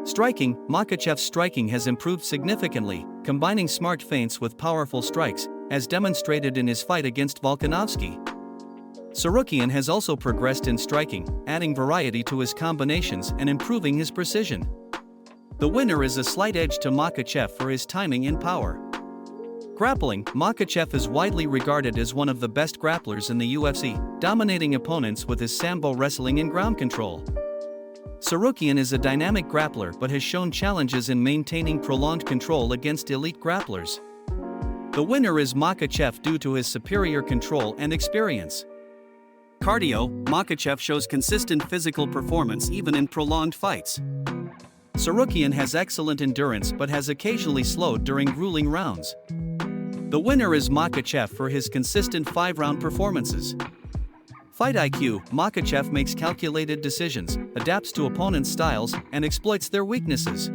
Striking, Makhachev's striking has improved significantly, combining smart feints with powerful strikes, as demonstrated in his fight against Volkanovski. Tsarukyan has also progressed in striking, adding variety to his combinations and improving his precision. The winner is a slight edge to Makhachev for his timing and power. Grappling, Makhachev is widely regarded as one of the best grapplers in the UFC, dominating opponents with his sambo wrestling and ground control. Tsarukyan is a dynamic grappler but has shown challenges in maintaining prolonged control against elite grapplers. The winner is Makhachev due to his superior control and experience. Cardio, Makhachev shows consistent physical performance even in prolonged fights. Tsarukyan has excellent endurance but has occasionally slowed during grueling rounds. The winner is Makhachev for his consistent 5-round performances. Fight IQ, Makhachev makes calculated decisions, adapts to opponents' styles, and exploits their weaknesses.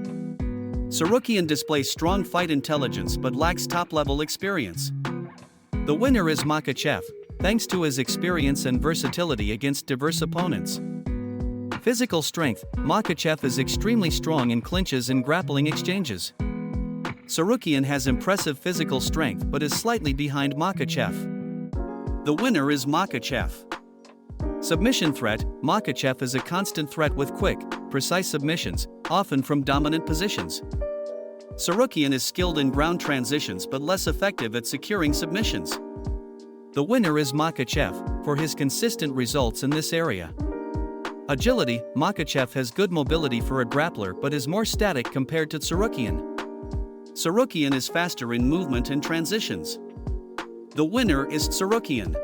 Tsarukyan displays strong fight intelligence but lacks top-level experience. The winner is Makhachev, thanks to his experience and versatility against diverse opponents. Physical strength, Makhachev is extremely strong in clinches and grappling exchanges. Tsarukyan has impressive physical strength but is slightly behind Makhachev. The winner is Makhachev. Submission threat, Makhachev is a constant threat with quick, precise submissions, often from dominant positions. Tsarukyan is skilled in ground transitions but less effective at securing submissions. The winner is Makhachev, for his consistent results in this area. Agility, Makhachev has good mobility for a grappler but is more static compared to Tsarukyan. Tsarukyan is faster in movement and transitions. The winner is Tsarukyan.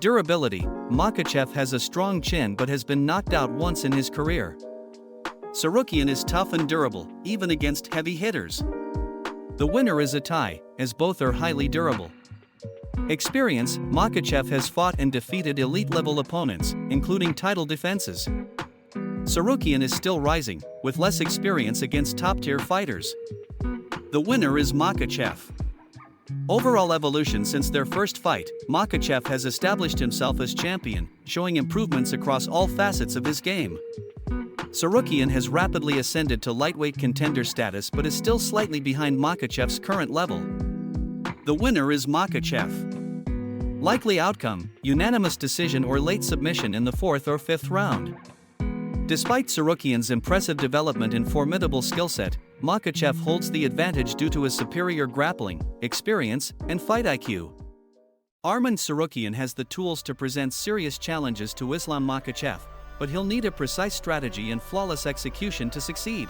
Durability, Makhachev has a strong chin but has been knocked out once in his career. Tsarukyan is tough and durable, even against heavy hitters. The winner is a tie, as both are highly durable. Experience, Makhachev has fought and defeated elite-level opponents, including title defenses. Tsarukyan is still rising, with less experience against top-tier fighters. The winner is Makhachev. Overall evolution since their first fight, Makhachev has established himself as champion, showing improvements across all facets of his game. Tsarukyan has rapidly ascended to lightweight contender status but is still slightly behind Makhachev's current level. The winner is Makhachev. Likely outcome, unanimous decision or late submission in the 4th or 5th round. Despite Tsarukyan's impressive development and formidable skill set, Makhachev holds the advantage due to his superior grappling, experience, and fight IQ. Arman Tsarukyan has the tools to present serious challenges to Islam Makhachev, but he'll need a precise strategy and flawless execution to succeed.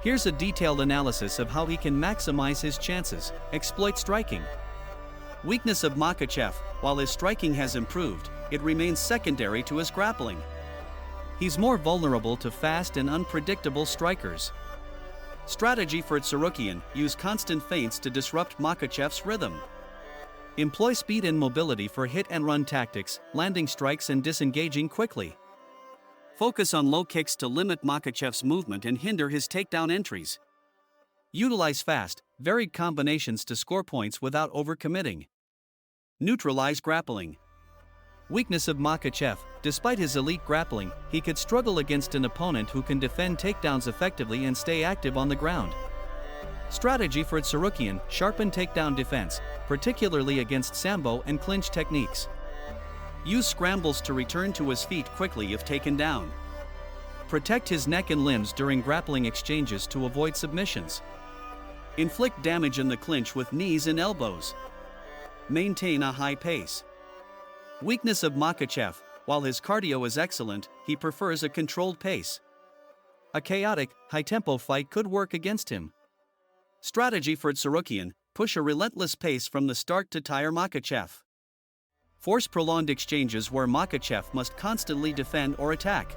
Here's a detailed analysis of how he can maximize his chances, exploit striking. Weakness of Makhachev, while his striking has improved, it remains secondary to his grappling. He's more vulnerable to fast and unpredictable strikers. Strategy for Tsarukyan, use constant feints to disrupt Makhachev's rhythm. Employ speed and mobility for hit-and-run tactics, landing strikes and disengaging quickly. Focus on low kicks to limit Makhachev's movement and hinder his takedown entries. Utilize fast, varied combinations to score points without overcommitting. Neutralize grappling. Weakness of Makhachev, despite his elite grappling, he could struggle against an opponent who can defend takedowns effectively and stay active on the ground. Strategy for Tsarukyan, sharpen takedown defense, particularly against sambo and clinch techniques. Use scrambles to return to his feet quickly if taken down. Protect his neck and limbs during grappling exchanges to avoid submissions. Inflict damage in the clinch with knees and elbows. Maintain a high pace. Weakness of Makhachev, while his cardio is excellent, he prefers a controlled pace. A chaotic, high-tempo fight could work against him. Strategy for Tsarukyan, push a relentless pace from the start to tire Makhachev. Force prolonged exchanges where Makhachev must constantly defend or attack.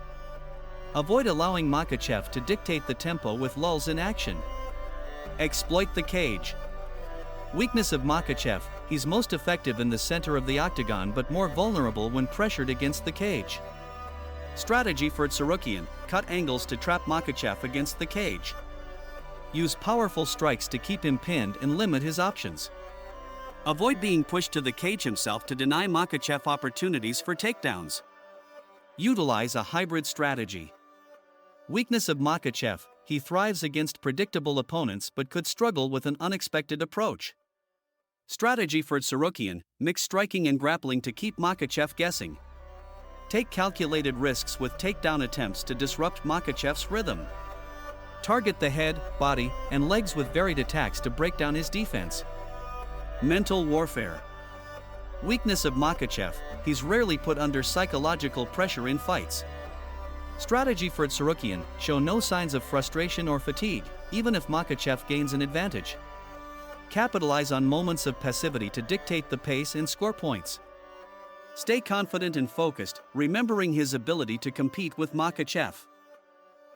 Avoid allowing Makhachev to dictate the tempo with lulls in action. Exploit the cage. Weakness of Makhachev, he's most effective in the center of the octagon but more vulnerable when pressured against the cage. Strategy for Tsarukyan, cut angles to trap Makhachev against the cage. Use powerful strikes to keep him pinned and limit his options. Avoid being pushed to the cage himself to deny Makhachev opportunities for takedowns. Utilize a hybrid strategy. Weakness of Makhachev: he thrives against predictable opponents but could struggle with an unexpected approach. Strategy for tsarukyan: mix striking and grappling to keep Makhachev guessing. Take calculated risks with takedown attempts to disrupt Makhachev's rhythm. Target the head, body, and legs with varied attacks to break down his defense. Mental warfare. Weakness of Makhachev: he's rarely put under psychological pressure in fights. Strategy for tsarukyan: show no signs of frustration or fatigue, even if Makhachev gains an advantage. Capitalize on moments of passivity to dictate the pace and score points. Stay confident and focused, remembering his ability to compete with Makhachev.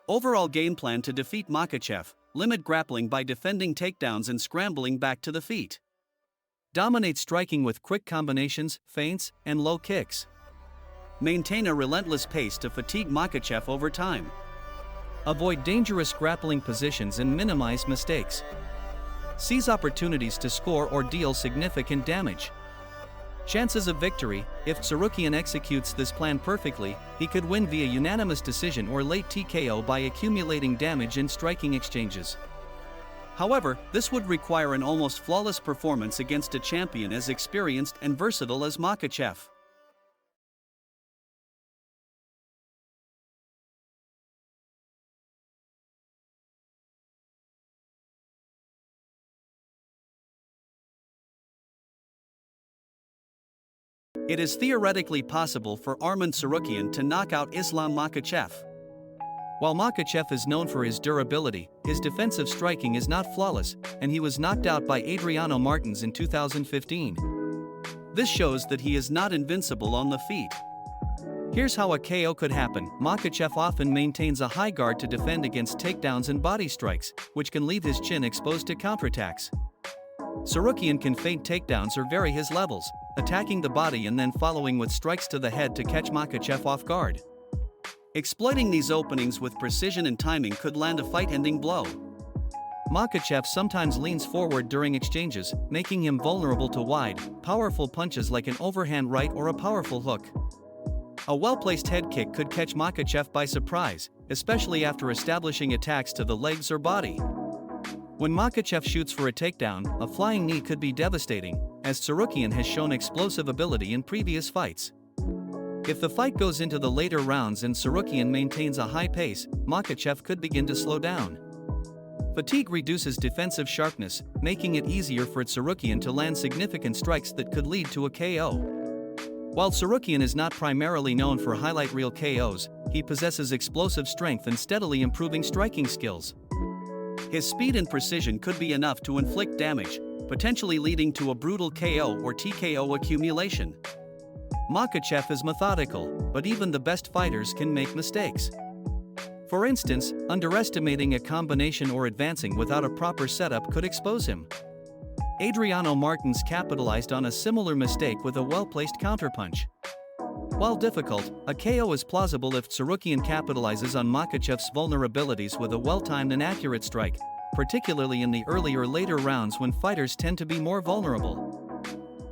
Overall game plan to defeat Makhachev: limit grappling by defending takedowns and scrambling back to the feet. Dominate striking with quick combinations, feints, and low kicks. Maintain a relentless pace to fatigue Makhachev over time. Avoid dangerous grappling positions and minimize mistakes. Seize opportunities to score or deal significant damage. Chances of victory: if tsarukyan executes this plan perfectly, he could win via unanimous decision or late TKO by accumulating damage in striking exchanges. However, this would require an almost flawless performance against a champion as experienced and versatile as Makhachev. It is theoretically possible for Arman Tsarukyan to knock out Islam Makhachev. While Makhachev is known for his durability, his defensive striking is not flawless, and he was knocked out by Adriano Martins in 2015. This shows that he is not invincible on the feet. Here's how a KO could happen. Makhachev often maintains a high guard to defend against takedowns and body strikes, which can leave his chin exposed to counterattacks. Tsarukyan can feint takedowns or vary his levels, attacking the body and then following with strikes to the head to catch Makhachev off guard. Exploiting these openings with precision and timing could land a fight-ending blow. Makhachev sometimes leans forward during exchanges, making him vulnerable to wide, powerful punches like an overhand right or a powerful hook. A well-placed head kick could catch Makhachev by surprise, especially after establishing attacks to the legs or body. When Makhachev shoots for a takedown, a flying knee could be devastating, as Tsarukyan has shown explosive ability in previous fights. If the fight goes into the later rounds and Tsarukyan maintains a high pace, Makhachev could begin to slow down. Fatigue reduces defensive sharpness, making it easier for Tsarukyan to land significant strikes that could lead to a KO. While Tsarukyan is not primarily known for highlight reel KOs, he possesses explosive strength and steadily improving striking skills. His speed and precision could be enough to inflict damage, potentially leading to a brutal KO or TKO accumulation. Makhachev is methodical, but even the best fighters can make mistakes. For instance, underestimating a combination or advancing without a proper setup could expose him. Adriano Martins capitalized on a similar mistake with a well-placed counterpunch. While difficult, a KO is plausible if Tsarukyan capitalizes on Makhachev's vulnerabilities with a well-timed and accurate strike, particularly in the early or later rounds when fighters tend to be more vulnerable.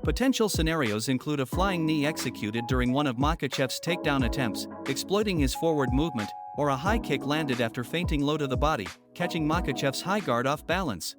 Potential scenarios include a flying knee executed during one of Makhachev's takedown attempts, exploiting his forward movement, or a high kick landed after feinting low to the body, catching Makhachev's high guard off balance.